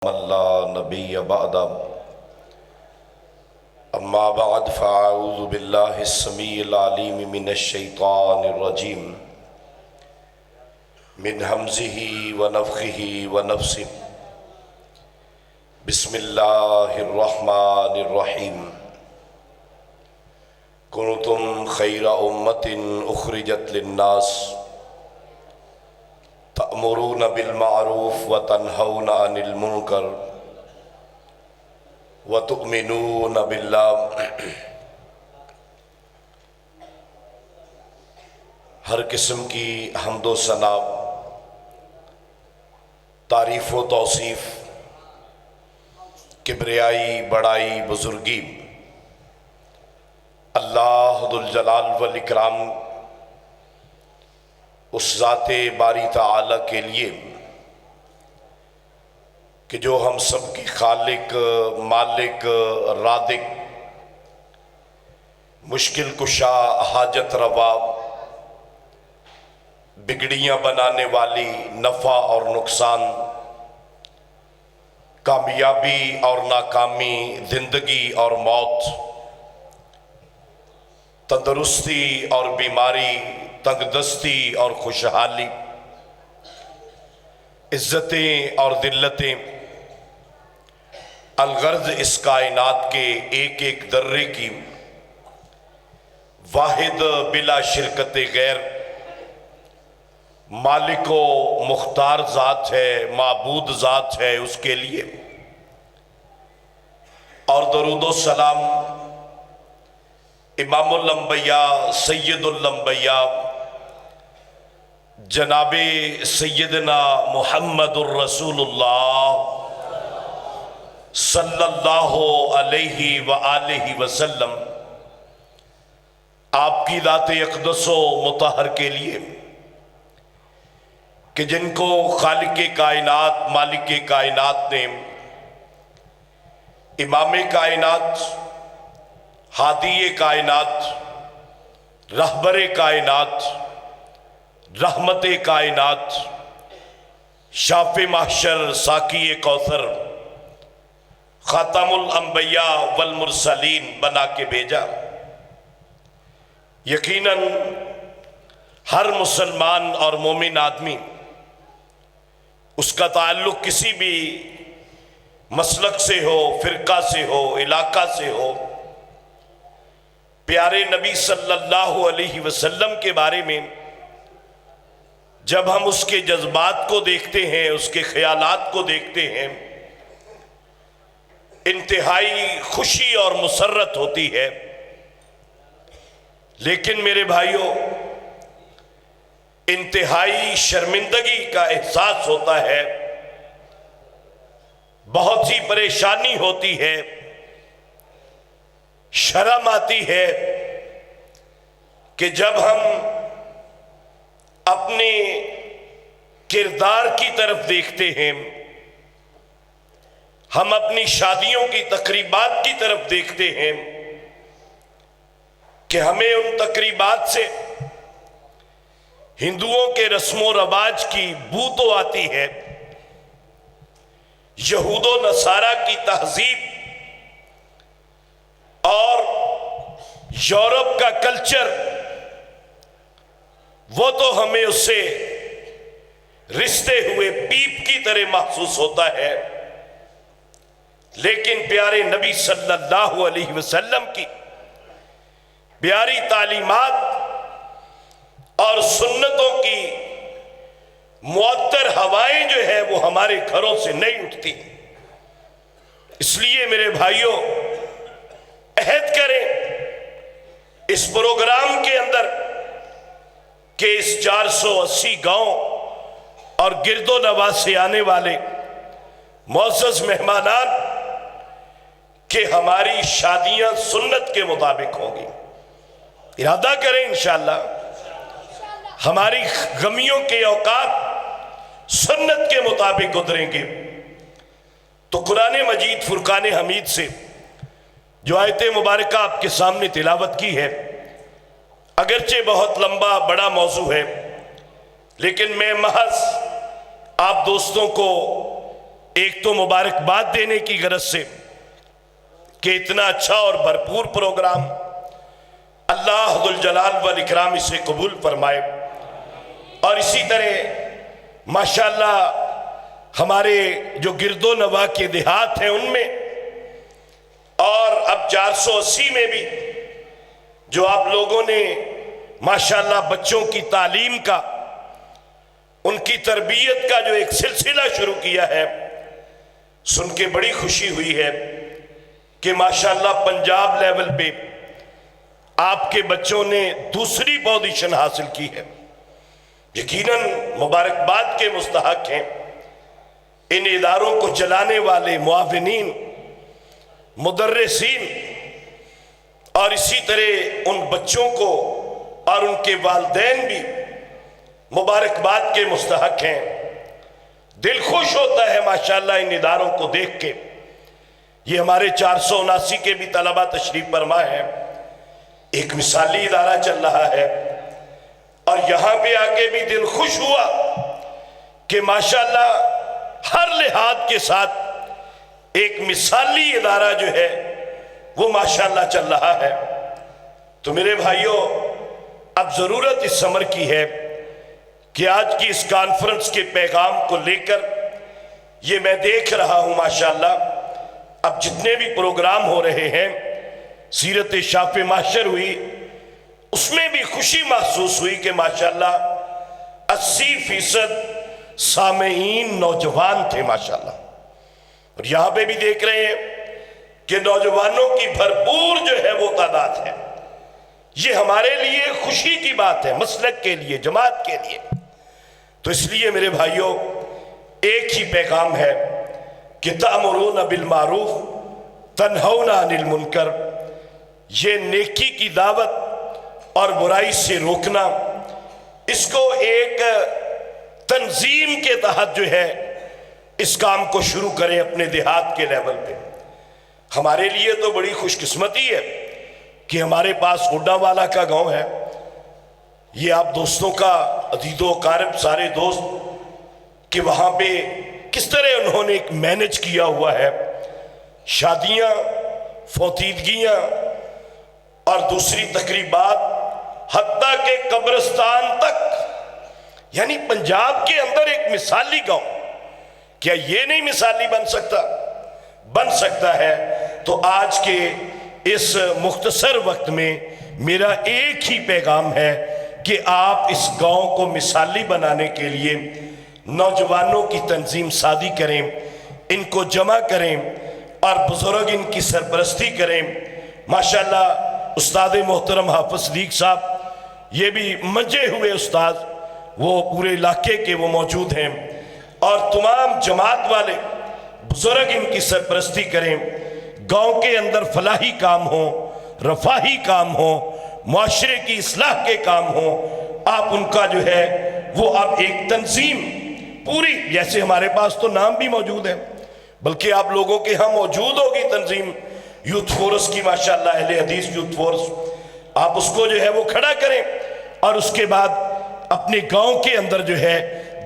من لا نبی بعد اما بعد فاعوذ باللہ السمیع العلیم من الشیطان الرجیم من حمزہ ونفخہ ونفثہ بسم اللہ الرحمن الرحیم کنتم خیر امت اخرجت للناس تأمرون بالمعروف وتنہون عن المنکر وتؤمنون باللہ۔ ہر قسم کی حمد و ثنا، تعریف و توصیف، کبریائی، بڑائی، بزرگی اللہ ذو الجلال والاکرام اس ذات باری تعالی کے لیے کہ جو ہم سب کی خالق، مالک، رازق، مشکل کشا، حاجت روا، بگڑیاں بنانے والی، نفع اور نقصان، کامیابی اور ناکامی، زندگی اور موت، تندرستی اور بیماری، تنگ دستی اور خوشحالی، عزتیں اور ذلتیں، الغرض اس کائنات کے ایک ایک ذرے کی واحد بلا شرکت غیر مالک و مختار ذات ہے، معبود ذات ہے، اس کے لیے اور درود و سلام امام الانبیاء، سید الانبیاء، جناب سیدنا محمد الرسول اللہ صلی اللہ علیہ وآلہ وسلم، آپ کی ذات اقدس و مطہر کے لیے کہ جن کو خالق کائنات، مالک کائنات نے امام کائنات، ہادی کائنات، رہبر کائنات، رحمت کائنات، شاف محشر، ساقی کوثر، خاتم الانبیاء والمرسلین بنا کے بھیجا۔ یقیناً ہر مسلمان اور مومن آدمی، اس کا تعلق کسی بھی مسلک سے ہو، فرقہ سے ہو، علاقہ سے ہو، پیارے نبی صلی اللہ علیہ وسلم کے بارے میں جب ہم اس کے جذبات کو دیکھتے ہیں، اس کے خیالات کو دیکھتے ہیں، انتہائی خوشی اور مسرت ہوتی ہے۔ لیکن میرے بھائیوں، انتہائی شرمندگی کا احساس ہوتا ہے، بہت سی پریشانی ہوتی ہے، شرم آتی ہے کہ جب ہم اپنے کردار کی طرف دیکھتے ہیں، ہم اپنی شادیوں کی تقریبات کی طرف دیکھتے ہیں کہ ہمیں ان تقریبات سے ہندوؤں کے رسم و رواج کی بو تو آتی ہے، یہود و نصارہ کی تہذیب اور یورپ کا کلچر، وہ تو ہمیں اس سے رشتے ہوئے پیپ کی طرح محسوس ہوتا ہے، لیکن پیارے نبی صلی اللہ علیہ وسلم کی پیاری تعلیمات اور سنتوں کی معطر ہوائیں جو ہے وہ ہمارے گھروں سے نہیں اٹھتی۔ اس لیے میرے بھائیوں، عہد کریں اس پروگرام کے اندر کہ اس 480 گاؤں اور گرد و نواح سے آنے والے معزز مہمانان کہ ہماری شادیاں سنت کے مطابق ہوں گی۔ ارادہ کریں انشاءاللہ ہماری غمیوں کے اوقات سنت کے مطابق گزریں گے۔ تو قرآن مجید فرقان حمید سے جو آیت مبارکہ آپ کے سامنے تلاوت کی ہے، اگرچہ بہت لمبا بڑا موضوع ہے، لیکن میں محض آپ دوستوں کو ایک تو مبارکباد دینے کی غرض سے کہ اتنا اچھا اور بھرپور پروگرام اللہ ذوالجلال والاکرام اسے قبول فرمائے، اور اسی طرح ماشاءاللہ ہمارے جو گرد و نواح کے دیہات ہیں ان میں، اور اب 480 میں بھی جو آپ لوگوں نے ماشاءاللہ بچوں کی تعلیم کا، ان کی تربیت کا جو ایک سلسلہ شروع کیا ہے، سن کے بڑی خوشی ہوئی ہے کہ ماشاءاللہ پنجاب لیول پہ آپ کے بچوں نے دوسری پوزیشن حاصل کی ہے۔ یقیناً مبارکباد کے مستحق ہیں ان اداروں کو چلانے والے معاونین، مدرسین، اور اسی طرح ان بچوں کو اور ان کے والدین بھی مبارکباد کے مستحق ہیں۔ دل خوش ہوتا ہے ماشاءاللہ ان اداروں کو دیکھ کے۔ یہ ہمارے 479 کے بھی طلبہ تشریف فرما ہے، ایک مثالی ادارہ چل رہا ہے، اور یہاں پہ آ کے بھی دل خوش ہوا کہ ماشاءاللہ ہر لحاظ کے ساتھ ایک مثالی ادارہ جو ہے وہ ماشاءاللہ چل رہا ہے۔ تو میرے بھائیوں، اب ضرورت اس سمر کی ہے کہ آج کی اس کانفرنس کے پیغام کو لے کر، یہ میں دیکھ رہا ہوں ماشاءاللہ اب جتنے بھی پروگرام ہو رہے ہیں، سیرت شاف محشر ہوئی، اس میں بھی خوشی محسوس ہوئی کہ ماشاءاللہ 80% سامعین نوجوان تھے ماشاءاللہ، اور یہاں پہ بھی دیکھ رہے ہیں کہ نوجوانوں کی بھرپور جو ہے وہ تعداد ہے۔ یہ ہمارے لیے خوشی کی بات ہے، مسلک کے لیے، جماعت کے لیے۔ تو اس لیے میرے بھائیوں، ایک ہی پیغام ہے کہ تأمرون بالمعروف تنہون عن المنکر، یہ نیکی کی دعوت اور برائی سے روکنا، اس کو ایک تنظیم کے تحت جو ہے اس کام کو شروع کریں اپنے دیہات کے لیول پہ۔ ہمارے لیے تو بڑی خوش قسمتی ہے کہ ہمارے پاس اوڈا والا کا گاؤں ہے۔ یہ آپ دوستوں کا، عزیز و اقارب سارے دوست، کہ وہاں پہ کس طرح انہوں نے ایک مینج کیا ہوا ہے، شادیاں، فوتیدگیاں اور دوسری تقریبات، حتیٰ کہ قبرستان تک، یعنی پنجاب کے اندر ایک مثالی گاؤں۔ کیا یہ نہیں مثالی بن سکتا؟ بن سکتا ہے۔ تو آج کے اس مختصر وقت میں میرا ایک ہی پیغام ہے کہ آپ اس گاؤں کو مثالی بنانے کے لیے نوجوانوں کی تنظیم سازی کریں، ان کو جمع کریں اور بزرگ ان کی سرپرستی کریں۔ ماشاءاللہ استاد محترم حافظ صدیق صاحب، یہ بھی منجے ہوئے استاد، وہ پورے علاقے کے وہ موجود ہیں، اور تمام جماعت والے بزرگ ان کی سرپرستی کریں۔ گاؤں کے اندر فلاحی کام ہوں، رفاہی کام ہوں، معاشرے کی اصلاح کے کام ہوں، آپ ان کا جو ہے وہ اب ایک تنظیم پوری، جیسے ہمارے پاس تو نام بھی موجود ہے، بلکہ آپ لوگوں کے ہاں موجود ہوگی تنظیم یوتھ فورس کی، ماشاءاللہ اہل حدیث یوتھ فورس، آپ اس کو جو ہے وہ کھڑا کریں، اور اس کے بعد اپنے گاؤں کے اندر جو ہے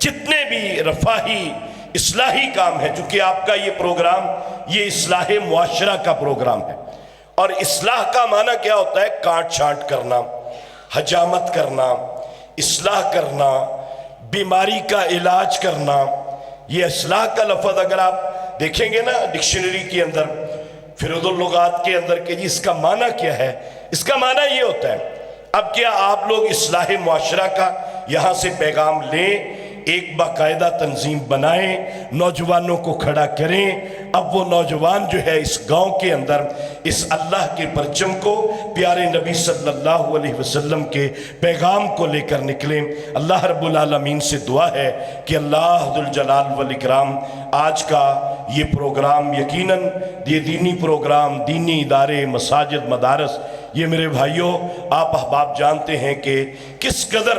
جتنے بھی رفاہی اصلاحی کام ہے، چونکہ آپ کا یہ پروگرام یہ اصلاح معاشرہ کا پروگرام ہے، اور اصلاح کا معنی کیا ہوتا ہے؟ کاٹ چھانٹ کرنا، حجامت کرنا، اصلاح کرنا، بیماری کا علاج کرنا۔ یہ اصلاح کا لفظ اگر آپ دیکھیں گے نا ڈکشنری کے اندر، فروض اللغات کے اندر، کہ اس کا معنی کیا ہے، اس کا معنی یہ ہوتا ہے۔ اب کیا آپ لوگ اصلاح معاشرہ کا یہاں سے پیغام لیں، ایک باقاعدہ تنظیم بنائیں، نوجوانوں کو کھڑا کریں، اب وہ نوجوان جو ہے اس گاؤں کے اندر اس اللہ کے پرچم کو، پیارے نبی صلی اللہ علیہ وسلم کے پیغام کو لے کر نکلیں۔ اللہ رب العالمین سے دعا ہے کہ اللہ ذوالجلال والاکرام آج کا یہ پروگرام، یقیناً یہ دینی پروگرام، دینی ادارے، مساجد، مدارس، یہ میرے بھائیوں آپ احباب جانتے ہیں کہ کس قدر